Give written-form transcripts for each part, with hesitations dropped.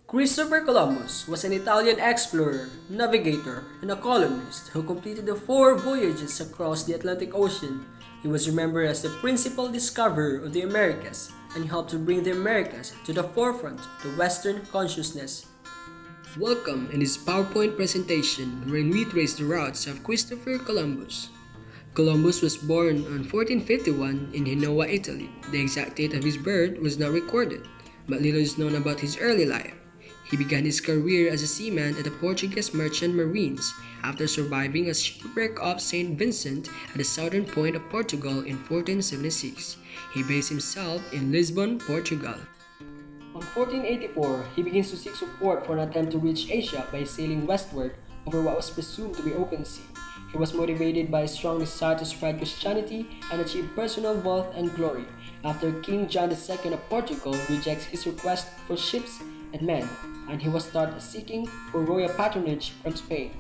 Christopher Columbus was an Italian explorer, navigator, and a colonist who completed the four voyages across the Atlantic Ocean. He was remembered as the principal discoverer of the Americas and helped to bring the Americas to the forefront of the Western consciousness. Welcome in this PowerPoint presentation wherein we trace the routes of Christopher Columbus. Columbus was born on 1451 in Genoa, Italy. The exact date of his birth was not recorded, but little is known about his early life. He began his career as a seaman at the Portuguese merchant marines after surviving a shipwreck off St. Vincent at the southern point of Portugal in 1476. He based himself in Lisbon, Portugal. On 1484, he begins to seek support for an attempt to reach Asia by sailing westward over what was presumed to be open sea. He was motivated by a strong desire to spread Christianity and achieve personal wealth and glory after King John II of Portugal rejects his request for ships and men, and he was started seeking for royal patronage from Spain.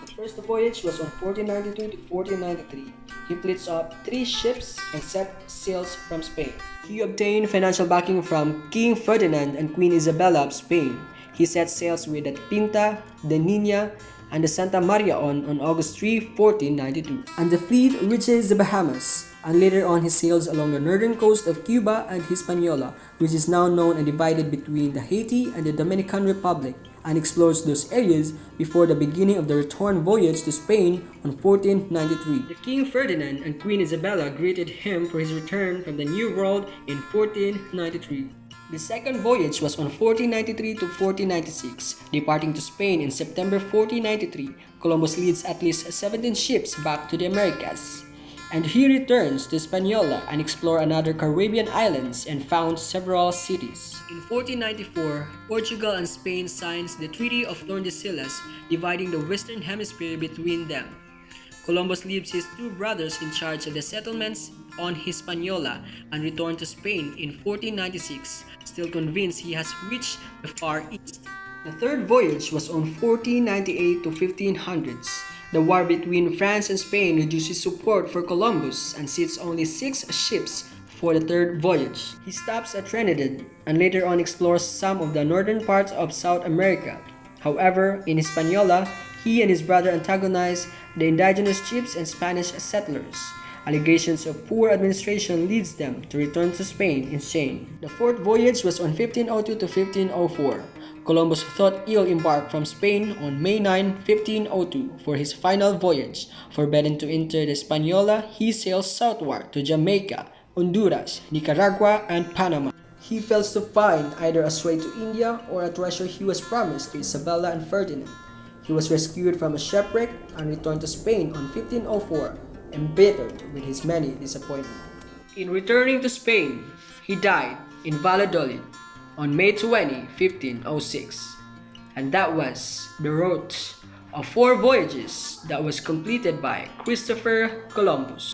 The first voyage was on 1492 to 1493. He fleets up 3 ships and set sails from Spain. He obtained financial backing from King Ferdinand and Queen Isabella of Spain. He set sails with the Pinta, the Nina, and the Santa Maria on August 3, 1492. And the fleet reaches the Bahamas, and later on he sails along the northern coast of Cuba and Hispaniola, which is now known and divided between the Haiti and the Dominican Republic, and explores those areas before the beginning of the return voyage to Spain on 1493. The King Ferdinand and Queen Isabella greeted him for his return from the New World in 1493. The second voyage was on 1493 to 1496. Departing to Spain in September 1493, Columbus leads at least 17 ships back to the Americas. And he returns to Hispaniola and explores another Caribbean islands and founds several cities. In 1494, Portugal and Spain signs the Treaty of Tordesillas, dividing the Western Hemisphere between them. Columbus leaves his 2 brothers in charge of the settlements on Hispaniola and returned to Spain in 1496, still convinced he has reached the Far East. The third voyage was on 1498 to 1500s. The war between France and Spain reduces support for Columbus and sits only 6 ships for the third voyage. He stops at Trinidad and later on explores some of the northern parts of South America. However, in Hispaniola, he and his brother antagonize the indigenous chiefs and Spanish settlers. Allegations of poor administration leads them to return to Spain in shame. The fourth voyage was on 1502 to 1504. Columbus thought he'll embark from Spain on May 9, 1502 for his final voyage. Forbidden to enter the Hispaniola, he sails southward to Jamaica, Honduras, Nicaragua, and Panama. He fails to find either a way to India or a treasure he was promised to Isabella and Ferdinand. He was rescued from a shipwreck and returned to Spain on 1504, embittered with his many disappointments. In returning to Spain, he died in Valladolid on May 20, 1506. And that was the route of 4 voyages that was completed by Christopher Columbus.